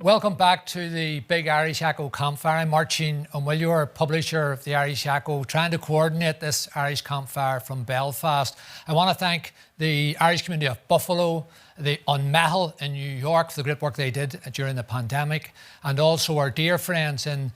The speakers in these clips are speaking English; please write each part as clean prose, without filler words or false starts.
Welcome back to the Big Irish Echo Campfire. I'm Martin O'Mullior, publisher of the Irish Echo, trying to coordinate this Irish Campfire from Belfast. I want to thank the Irish community of Buffalo, the Untitled in New York for the great work they did during the pandemic, and also our dear friends in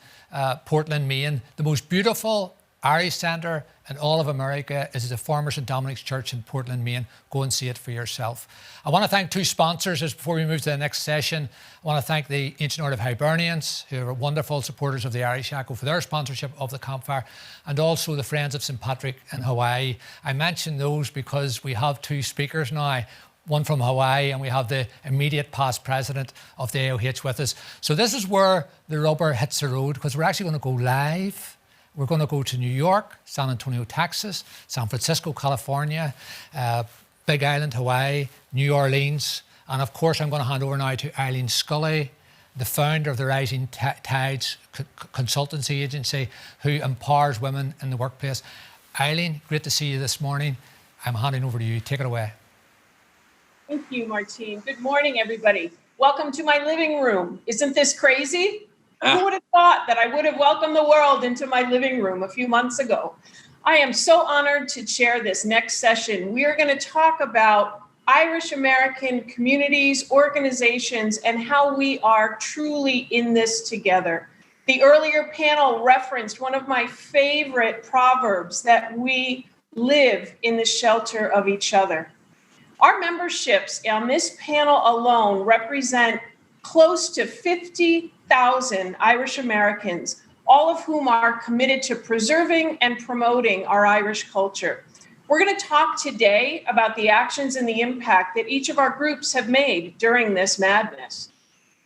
Portland, Maine. The most beautiful Irish centre in all of America is the former St. Dominic's Church in Portland, Maine. Go and see it for yourself. I want to thank two sponsors just before we move to the next session. I want to thank the Ancient Order of Hibernians, who are wonderful supporters of the Irish Echo, for their sponsorship of the campfire, and also the Friends of St. Patrick in Hawaii. I mention those because we have two speakers now, one from Hawaii, and we have the immediate past president of the AOH with us. So this is where the rubber hits the road, because we're actually going to go live. We're going to go to New York, San Antonio, Texas, San Francisco, California, Big Island, Hawaii, New Orleans. And of course, I'm going to hand over now to Eileen Scully, the founder of the Rising Tides consultancy agency, who empowers women in the workplace. Eileen, great to see you this morning. I'm handing over to you. Take it away. Thank you, Martine. Good morning, everybody. Welcome to my living room. Isn't this crazy? Who would have thought that I would have welcomed the world into my living room a few months ago? I am so honored to chair this next session. We are going to talk about Irish American communities, organizations, and how we are truly in this together. The earlier panel referenced one of my favorite proverbs, that we live in the shelter of each other. Our memberships on this panel alone represent close to 50,000 Irish Americans, all of whom are committed to preserving and promoting our Irish culture. We're going to talk today about the actions and the impact that each of our groups have made during this madness.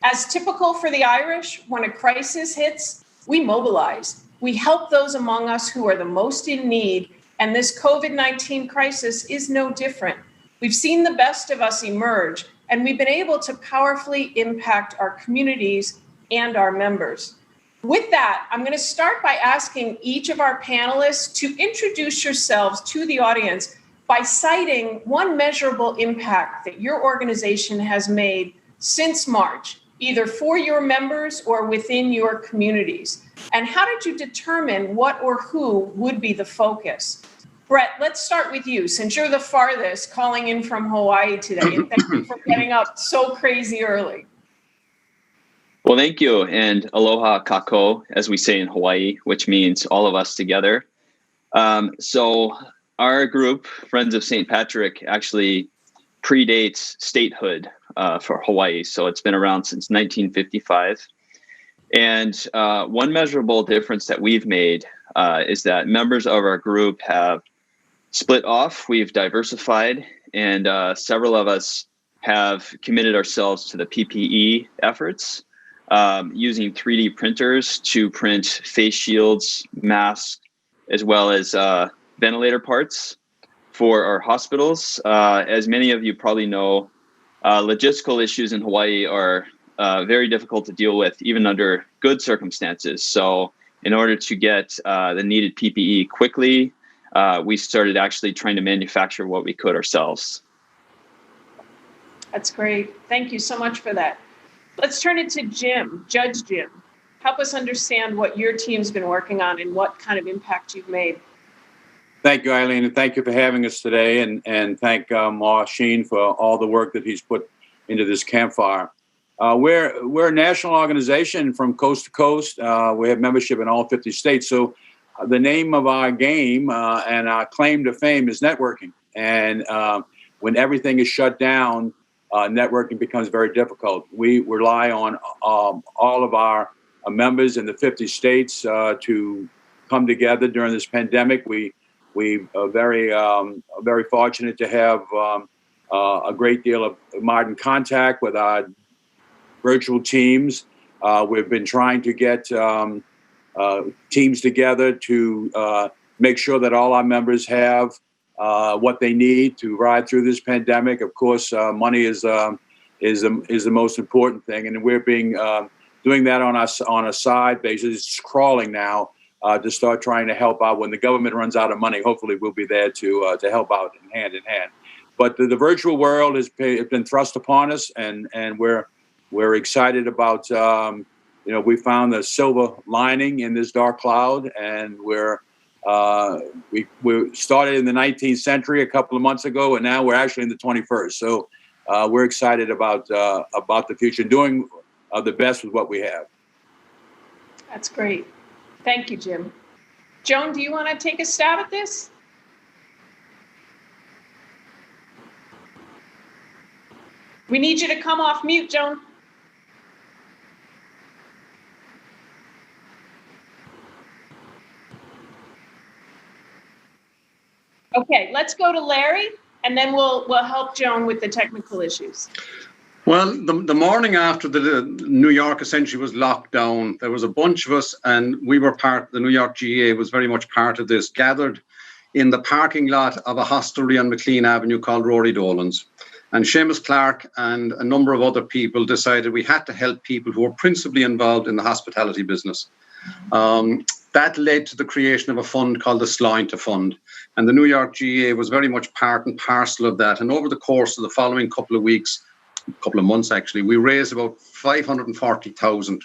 As typical for the Irish, when a crisis hits, we mobilize. We help those among us who are the most in need, and this COVID-19 crisis is no different. We've seen the best of us emerge, and we've been able to powerfully impact our communities and our members. With that, I'm going to start by asking each of our panelists to introduce yourselves to the audience by citing one measurable impact that your organization has made since March, either for your members or within your communities. And how did you determine what or who would be the focus? Brett, let's start with you, since you're the farthest, calling in from Hawaii today, and thank you for getting up so crazy early. Well, thank you, and aloha kako, as we say in Hawaii, which means all of us together. So our group, Friends of St. Patrick, actually predates statehood for Hawaii. So it's been around since 1955. And one measurable difference that we've made is that members of our group have split off, we've diversified, and several of us have committed ourselves to the PPE efforts, using 3D printers to print face shields, masks, as well as ventilator parts for our hospitals. As many of you probably know, logistical issues in Hawaii are very difficult to deal with, even under good circumstances. So in order to get the needed PPE quickly, we started actually trying to manufacture what we could ourselves. That's great. Thank you so much for that. Let's turn it to Jim, Judge Jim. Help us understand what your team's been working on and what kind of impact you've made. Thank you, Eileen, and thank you for having us today, and thank Sheen for all the work that he's put into this campfire. We're a national organization from coast to coast. We have membership in all 50 states. So the name of our game and our claim to fame is networking. And when everything is shut down, networking becomes very difficult. We rely on all of our members in the 50 states to come together during this pandemic. We are very fortunate to have a great deal of modern contact with our virtual teams. We've been trying to get teams together to make sure that all our members have what they need to ride through this pandemic. Of course, money is the most important thing, and we're doing that on a side basis. It's crawling now to start trying to help out when the government runs out of money. Hopefully, we'll be there to help out hand in hand. But the virtual world has been thrust upon us, and we're We're excited about, we found the silver lining in this dark cloud, and we started in the 19th century a couple of months ago, and now we're actually in the 21st. So we're excited about the future, doing the best with what we have. That's great. Thank you, Jim. Joan, do you want to take a stab at this? We need you to come off mute, Joan. Okay, let's go to Larry, and then we'll help Joan with the technical issues. Well, the morning after the New York essentially was locked down, there was a bunch of us, and we were the New York GA was very much part of this, gathered in the parking lot of a hostelry on McLean Avenue called Rory Dolan's. And Seamus Clark and a number of other people decided we had to help people who were principally involved in the hospitality business. That led to the creation of a fund called the Sláinte Fund. And the New York GA was very much part and parcel of that. And over the course of the following couple of months actually, we raised about 540,000,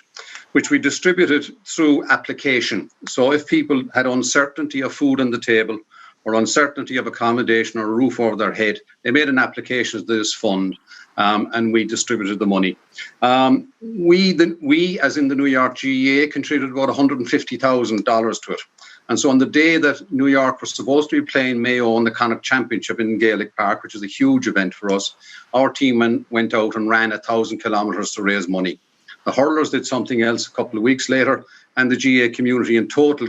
which we distributed through application. So if people had uncertainty of food on the table or uncertainty of accommodation or a roof over their head, they made an application to this fund, and we distributed the money. We, as in the New York GEA, contributed about $150,000 to it. And so on the day that New York was supposed to be playing Mayo in the Connacht Championship in Gaelic Park, which is a huge event for us, our team went out and ran 1,000 kilometres to raise money. The hurlers did something else a couple of weeks later, and the GA community in total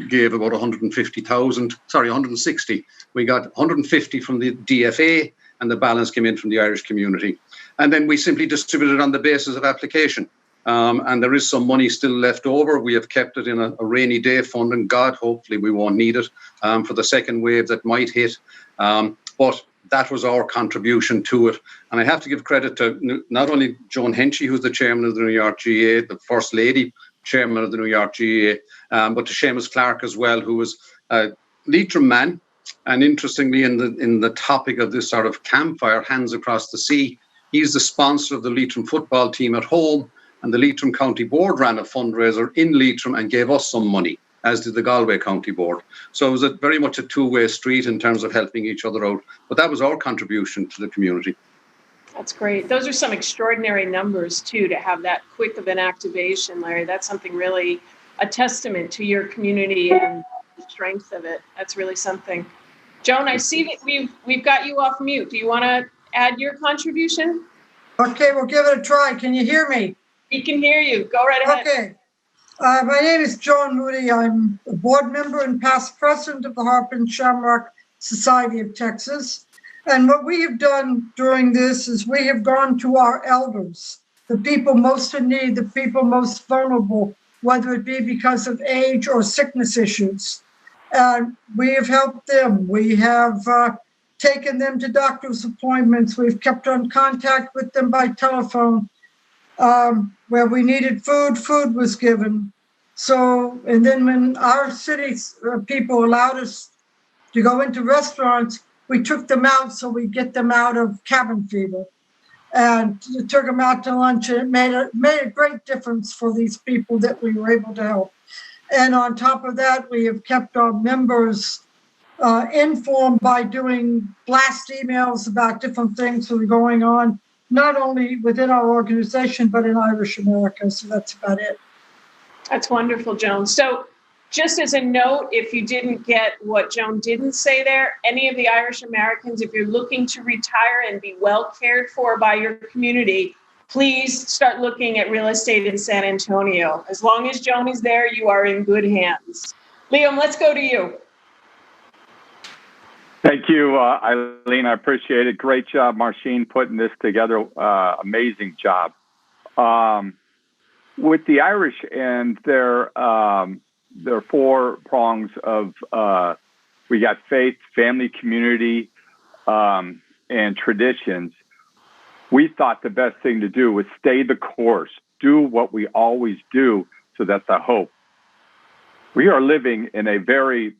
gave about 160. We got 150 from the DFA, and the balance came in from the Irish community. And then we simply distributed on the basis of application. And there is some money still left over. We have kept it in a rainy day fund, and God, hopefully we won't need it for the second wave that might hit. But that was our contribution to it. And I have to give credit to not only Joan Henchy, who's the chairman of the New York GA, the First Lady, chairman of the New York GA, but to Seamus Clark as well, who was a Leitrim man. And interestingly, in the topic of this sort of campfire, Hands Across the Sea, he's the sponsor of the Leitrim football team at home. And the Leitrim County Board ran a fundraiser in Leitrim and gave us some money, as did the Galway County Board. So it was very much a two-way street in terms of helping each other out. But that was our contribution to the community. That's great. Those are some extraordinary numbers, too, to have that quick of an activation, Larry. That's something really a testament to your community and the strength of it. That's really something. Joan, I see that we've got you off mute. Do you want to add your contribution? Okay, we'll give it a try. Can you hear me? We can hear you. Go right ahead. Okay. My name is Joan Moody. I'm a board member and past president of the Harp and Shamrock Society of Texas. And what we have done during this is we have gone to our elders, the people most in need, the people most vulnerable, whether it be because of age or sickness issues. And we have helped them. We have taken them to doctor's appointments. We've kept on contact with them by telephone. Where we needed food was given. So, and then when our city people allowed us to go into restaurants, we took them out so we get them out of cabin fever, and took them out to lunch. And it made a great difference for these people that we were able to help. And on top of that, we have kept our members informed by doing blast emails about different things that are going on, not only within our organization, but in Irish America. So that's about it. That's wonderful, Joan. So just as a note, if you didn't get what Joan didn't say there, any of the Irish Americans, if you're looking to retire and be well cared for by your community, please start looking at real estate in San Antonio. As long as Joan is there, you are in good hands. Liam, let's go to you. Thank you, Eileen. I appreciate it. Great job, Marcin, putting this together. Amazing job. With the Irish and their 4 prongs of we got faith, family, community, and traditions. We thought the best thing to do was stay the course, do what we always do, so that's the hope. We are living in a very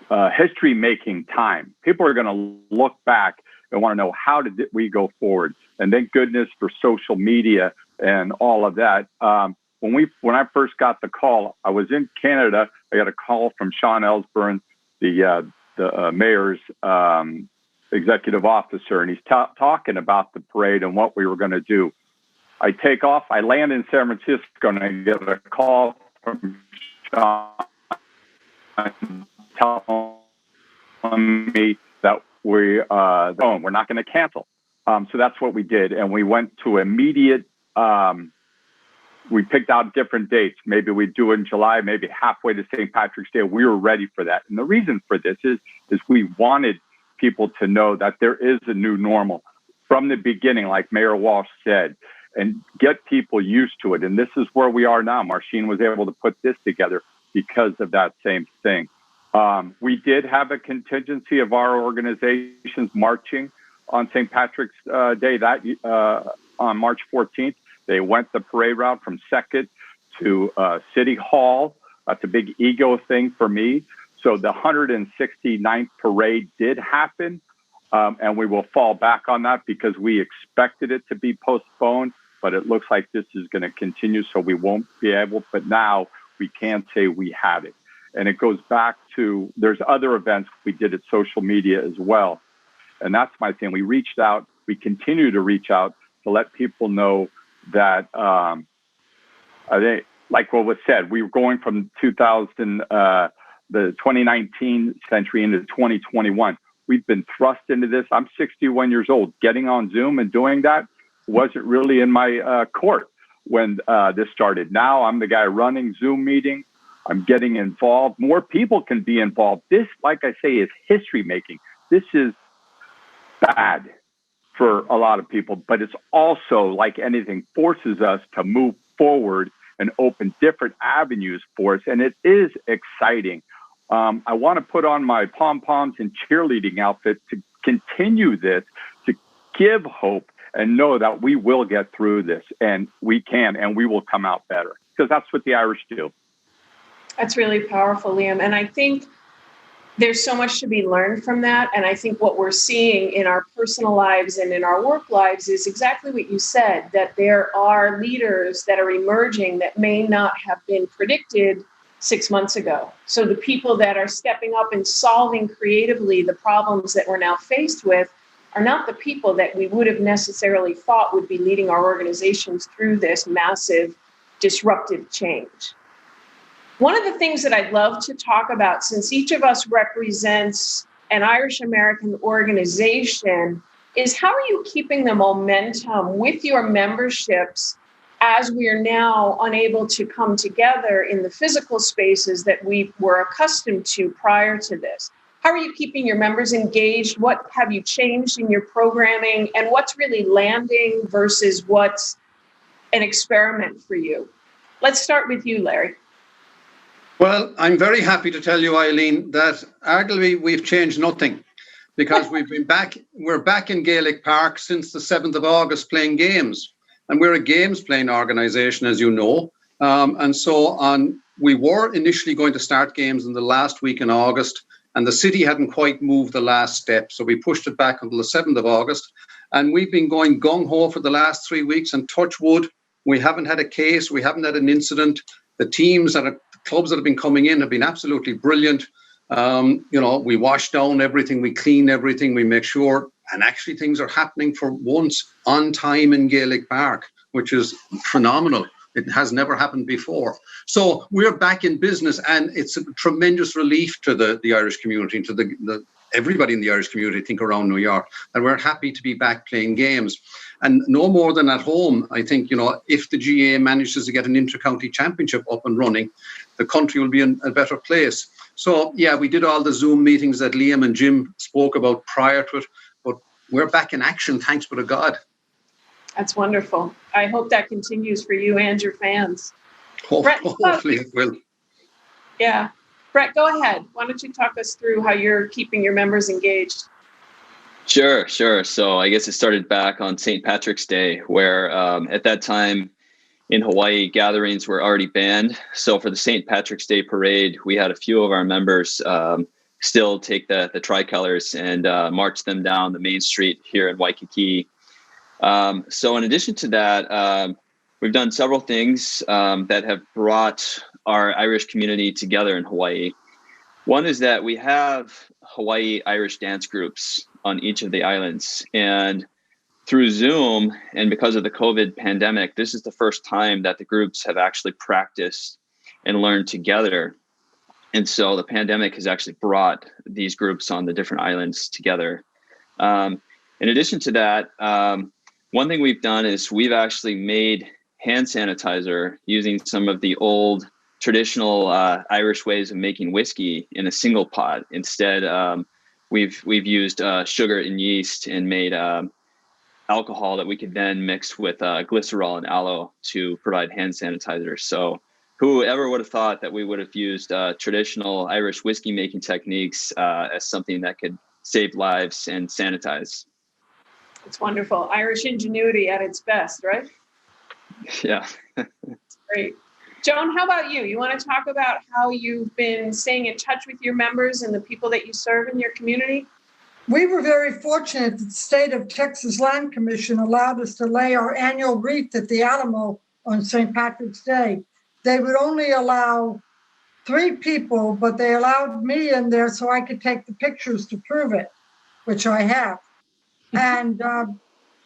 history-making time. People are going to look back and want to know, how did we go forward? And thank goodness for social media and all of that. When I first got the call, I was in Canada. I got a call from Sean Ellsburn, the mayor's executive officer, and he's talking about the parade and what we were going to do. I take off. I land in San Francisco, and I get a call from Sean telling me that we're not going to cancel. So that's what we did, and we went to immediate. We picked out different dates. Maybe we'd do it in July, maybe halfway to St. Patrick's Day. We were ready for that. And the reason for this is we wanted people to know that there is a new normal from the beginning, like Mayor Walsh said, and get people used to it. And this is where we are now. Marcin was able to put this together because of that same thing. We did have a contingency of our organizations marching on St. Patrick's Day on March 14th. They went the parade route from 2nd to City Hall. That's a big ego thing for me. So the 169th parade did happen, and we will fall back on that because we expected it to be postponed, but it looks like this is going to continue, so we won't be able. But now we can say we have it. And it goes back to, there's other events we did at social media as well. And that's my thing. We reached out. We continue to reach out to let people know that I think, like what was said, we were going from the 2019 century into 2021. We've been thrust into this. I'm 61 years old. Getting on Zoom and doing that wasn't really in my court when this started. Now I'm the guy running Zoom meetings. I'm getting involved. More people can be involved. This, like I say, is history making. This is bad for a lot of people, but it's also, like anything, forces us to move forward and open different avenues for us. And it is exciting. I want to put on my pom-poms and cheerleading outfit to continue this, to give hope and know that we will get through this, and we can, and we will come out better, because that's what the Irish do. That's really powerful, Liam. And I think there's so much to be learned from that. And I think what we're seeing in our personal lives and in our work lives is exactly what you said, that there are leaders that are emerging that may not have been predicted 6 months ago. So the people that are stepping up and solving creatively the problems that we're now faced with are not the people that we would have necessarily thought would be leading our organizations through this massive disruptive change. One of the things that I'd love to talk about, since each of us represents an Irish American organization, is how are you keeping the momentum with your memberships as we are now unable to come together in the physical spaces that we were accustomed to prior to this? How are you keeping your members engaged? What have you changed in your programming? And what's really landing versus what's an experiment for you? Let's start with you, Larry. Well, I'm very happy to tell you, Eileen, that arguably we've changed nothing, because we're back in Gaelic Park since the 7th of August playing games. And we're a games playing organisation, as you know. We were initially going to start games in the last week in August, and the city hadn't quite moved the last step. So we pushed it back until the 7th of August. And we've been going gung-ho for the last 3 weeks, and touch wood, we haven't had a case, we haven't had an incident. The clubs that have been coming in have been absolutely brilliant. We wash down everything, we clean everything, we make sure, and actually things are happening for once on time in Gaelic Park, which is phenomenal. It has never happened before. So we're back in business, and it's a tremendous relief to the Irish community, to everybody in the Irish community, I think, around New York, and we're happy to be back playing games. And no more than at home, I think, if the GA manages to get an inter-county championship up and running, the country will be in a better place. So, yeah, we did all the Zoom meetings that Liam and Jim spoke about prior to it, but we're back in action, thanks be to God. That's wonderful. I hope that continues for you and your fans. Hopefully it will. Yeah. Brett, go ahead. Why don't you talk us through how you're keeping your members engaged? Sure. So I guess it started back on St. Patrick's Day, where at that time in Hawaii, gatherings were already banned. So for the St. Patrick's Day parade, we had a few of our members still take the tricolors and march them down the main street here in Waikiki. So in addition to that, we've done several things that have brought our Irish community together in Hawaii. One is that we have Hawaii Irish dance groups on each of the islands. And through Zoom, and because of the COVID pandemic, this is the first time that the groups have actually practiced and learned together. And so the pandemic has actually brought these groups on the different islands together. In addition to that, one thing we've done is we've actually made hand sanitizer using some of the old traditional Irish ways of making whiskey in a single pot. Instead, we've used sugar and yeast and made alcohol that we could then mix with glycerol and aloe to provide hand sanitizer. So whoever would have thought that we would have used traditional Irish whiskey making techniques as something that could save lives and sanitize. It's wonderful. Irish ingenuity at its best, right? Yeah. Great. Joan, how about you? You want to talk about how you've been staying in touch with your members and the people that you serve in your community? We were very fortunate that the State of Texas Land Commission allowed us to lay our annual wreath at the Alamo on St. Patrick's Day. They would only allow 3 people, but they allowed me in there so I could take the pictures to prove it, which I have. And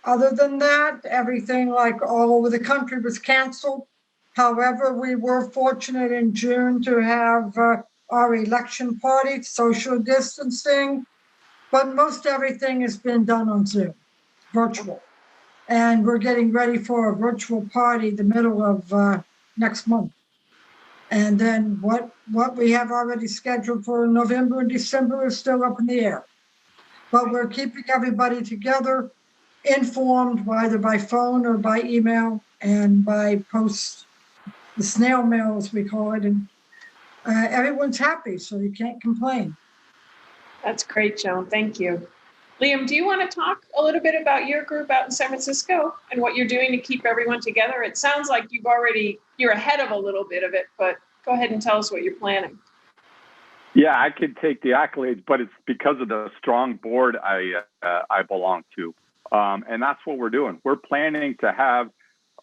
other than that, everything like all over the country was canceled. However, we were fortunate in June to have our election party, social distancing, but most everything has been done on Zoom, virtual. And we're getting ready for a virtual party the middle of next month. And then what we have already scheduled for November and December is still up in the air. But we're keeping everybody together, informed either by phone or by email and by post, the snail mail as we call it. And everyone's happy, so you can't complain. That's great, Joan. Thank you. Liam, do you want to talk a little bit about your group out in San Francisco and what you're doing to keep everyone together? It sounds like you're ahead of a little bit of it, but go ahead and tell us what you're planning. Yeah, I could take the accolades, but it's because of the strong board I belong to. And that's what we're doing. We're planning to have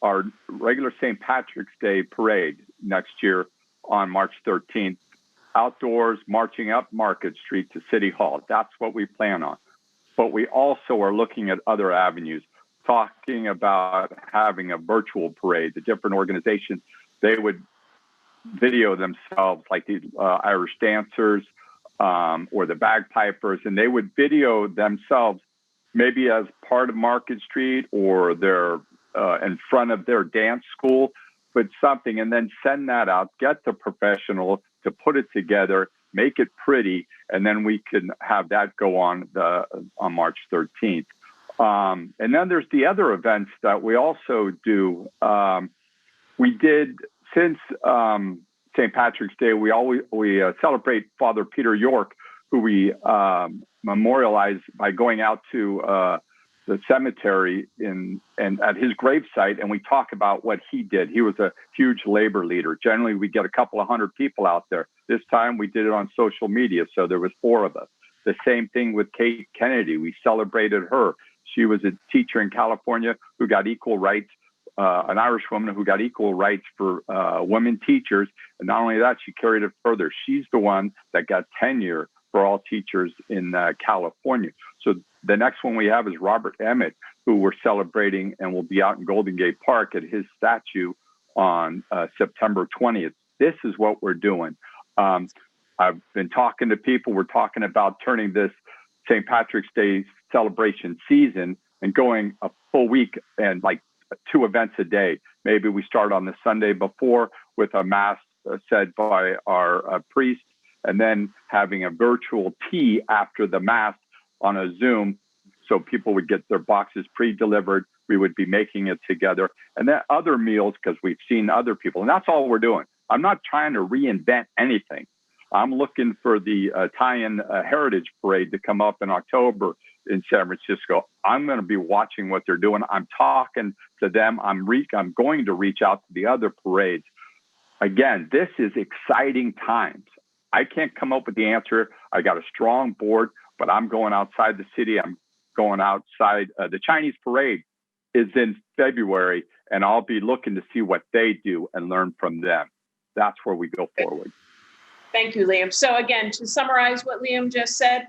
our regular St. Patrick's Day parade next year on March 13th, outdoors, marching up Market Street to City Hall. That's what we plan on. But we also are looking at other avenues, talking about having a virtual parade. The different organizations, they would video themselves, like the Irish dancers or the bagpipers, and they would video themselves maybe as part of Market Street or they're in front of their dance school, but something, and then send that out, get the professional to put it together, make it pretty, and then we can have that go on March 13th. And then there's the other events that we also do. We did since St. Patrick's Day. We celebrate Father Peter York, who we memorialize by going out to the cemetery and at his gravesite, and we talk about what he did. He was a huge labor leader. Generally, we get a couple of hundred people out there. This time we did it on social media, so there was 4 of us. The same thing with Kate Kennedy. We celebrated her. She was a teacher in California who got equal rights, an Irish woman who got equal rights for women teachers. And not only that, she carried it further. She's the one that got tenure for all teachers in California. So the next one we have is Robert Emmett, who we're celebrating and will be out in Golden Gate Park at his statue on September 20th. This is what we're doing. I've been talking to people. We're talking about turning this St. Patrick's Day celebration season and going a full week and like 2 events a day. Maybe we start on the Sunday before with a mass said by our priest, and then having a virtual tea after the mass on a Zoom, so people would get their boxes pre-delivered. We would be making it together. And then other meals, because we've seen other people. And that's all we're doing. I'm not trying to reinvent anything. I'm looking for the Italian Heritage Parade to come up in October in San Francisco. I'm going to be watching what they're doing. I'm talking to them. I'm going to reach out to the other parades. Again, this is exciting times. I can't come up with the answer. I got a strong board, but I'm going outside the city. I'm going outside. The Chinese parade is in February, and I'll be looking to see what they do and learn from them. That's where we go forward. Thank you, Liam. So again, to summarize what Liam just said,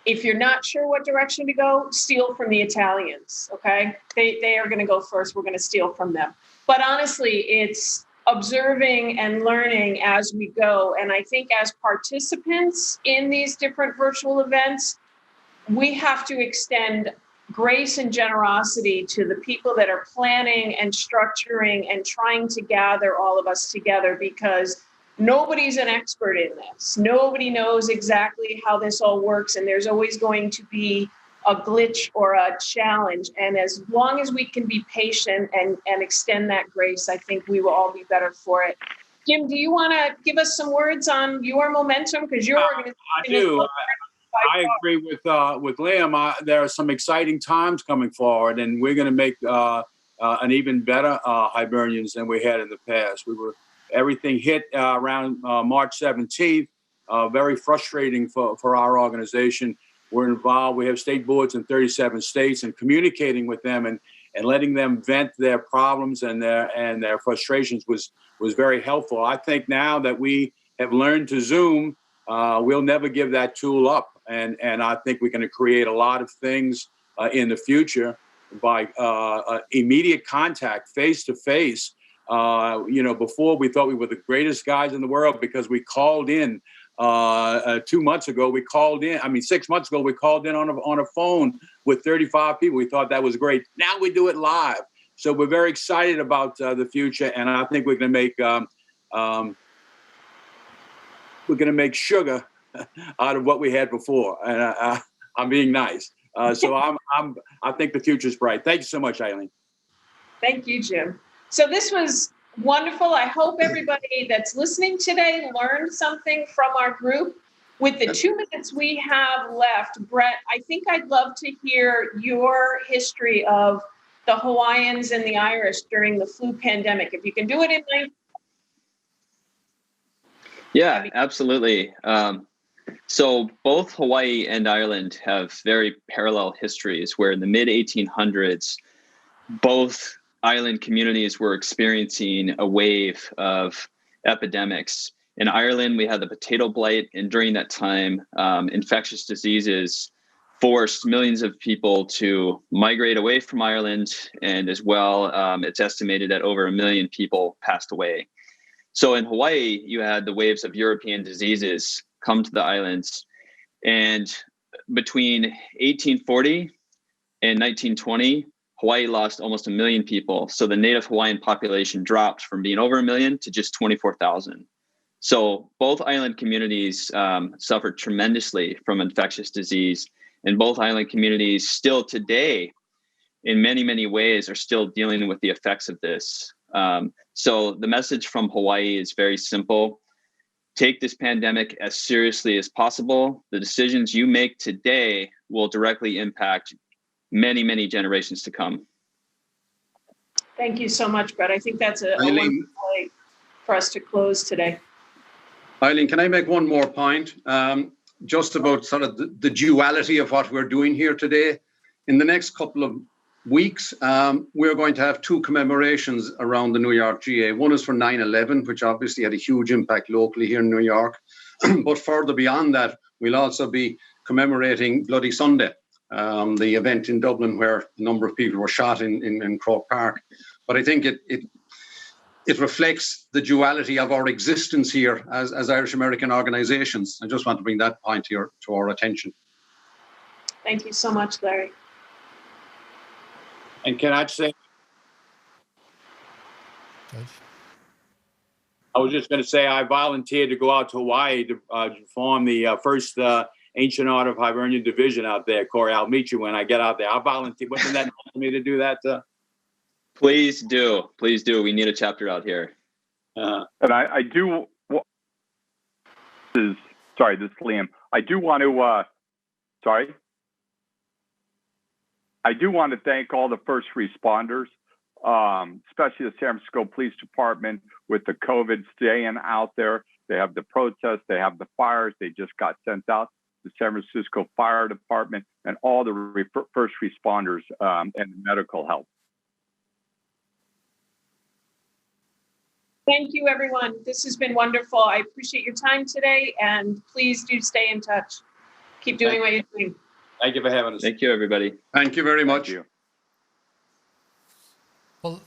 if you're not sure what direction to go, steal from the Italians, okay? They are going to go first. We're going to steal from them. But honestly, it's observing and learning as we go. And I think as participants in these different virtual events, we have to extend grace and generosity to the people that are planning and structuring and trying to gather all of us together, because nobody's an expert in this. Nobody knows exactly how this all works, and there's always going to be a glitch or a challenge. And as long as we can be patient and extend that grace, I think we will all be better for it. Jim, do you want to give us some words on your momentum? Because your organization I do. I agree with Liam. There are some exciting times coming forward, and we're going to make an even better Hibernians than we had in the past. Everything hit around March 17th. Very frustrating for our organization. We're involved. We have state boards in 37 states, and communicating with them and letting them vent their problems and their frustrations was very helpful. I think now that we have learned to Zoom, we'll never give that tool up. And I think we're going to create a lot of things in the future by immediate contact, face to face. Before we thought we were the greatest guys in the world because we called in 2 months ago. 6 months ago, we called in on a phone with 35 people. We thought that was great. Now we do it live. So we're very excited about the future, and I think we're going to make sugar out of what we had before. And I'm being nice. So I think the future's bright. Thank you so much, Eileen. Thank you, Jim. So this was wonderful. I hope everybody that's listening today learned something from our group. With the 2 minutes we have left, Brett, I think I'd love to hear your history of the Hawaiians and the Irish during the flu pandemic. If you can do it in 9. Yeah, absolutely. So both Hawaii and Ireland have very parallel histories, where in the mid 1800s, both island communities were experiencing a wave of epidemics. In Ireland, we had the potato blight, and during that time, infectious diseases forced millions of people to migrate away from Ireland, and as well, it's estimated that over 1 million people passed away. So in Hawaii, you had the waves of European diseases come to the islands, and between 1840 and 1920, Hawaii lost almost 1 million people. So the native Hawaiian population dropped from being over 1 million to just 24,000. So both island communities suffered tremendously from infectious disease, and both island communities still today, in many, many ways, are still dealing with the effects of this. So the message from Hawaii is very simple. Take this pandemic as seriously as possible. The decisions you make today will directly impact many, many generations to come. Thank you so much, Brett. I think that's a wonderful way for us to close today. Eileen, can I make one more point? Just about sort of the duality of what we're doing here today. In the next couple of weeks, we're going to have 2 commemorations around the New York GA. One is for 9/11, which obviously had a huge impact locally here in New York. But further beyond that, we'll also be commemorating Bloody Sunday, the event in Dublin where a number of people were shot in Croke Park. But I think it reflects the duality of our existence here as Irish American organizations. I just want to bring that point to our attention. Thank you so much, Larry. And can I say, I was just going to say, I volunteered to go out to Hawaii to form the first Ancient Art of Hibernian Division out there. Corey, I'll meet you when I get out there. I'll volunteer. Wasn't that nice of me to do that? Please do. Please do. We need a chapter out here. And I do. This is Liam. I do want to. I do want to thank all the first responders, especially the San Francisco Police Department with the COVID staying out there. They have the protests, they have the fires. They just got sent out, the San Francisco Fire Department, and all the first responders and medical help. Thank you, everyone. This has been wonderful. I appreciate your time today, and please do stay in touch. Keep doing what you're doing. Thank you for having us. Thank you, everybody. Thank you very much. Thank you. Well,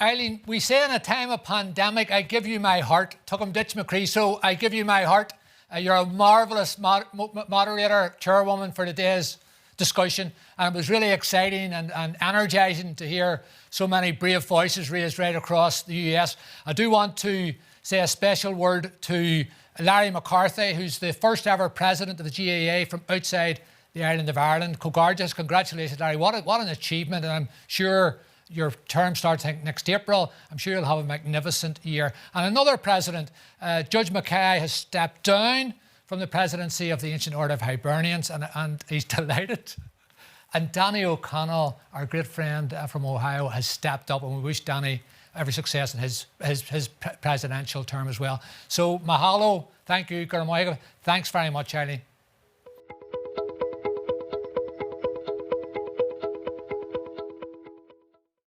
Eileen, we say in a time of pandemic, I give you my heart. Tuckum Ditch McCree, so I give you my heart. You're a marvellous moderator, chairwoman for today's discussion. And it was really exciting and energising to hear so many brave voices raised right across the US. I do want to say a special word to Larry McCarthy, who's the first ever president of the GAA from outside the island of Ireland. Gorgeous. Congratulations, Larry. What an achievement. And I'm sure your term starts next April. I'm sure you'll have a magnificent year. And another president, Judge Mackay, has stepped down from the presidency of the Ancient Order of Hibernians, and he's delighted. And Danny O'Connell, our great friend from Ohio, has stepped up, and we wish Danny every success in his presidential term as well. So mahalo, thank you, Guramahiga. Thanks very much, Eileen.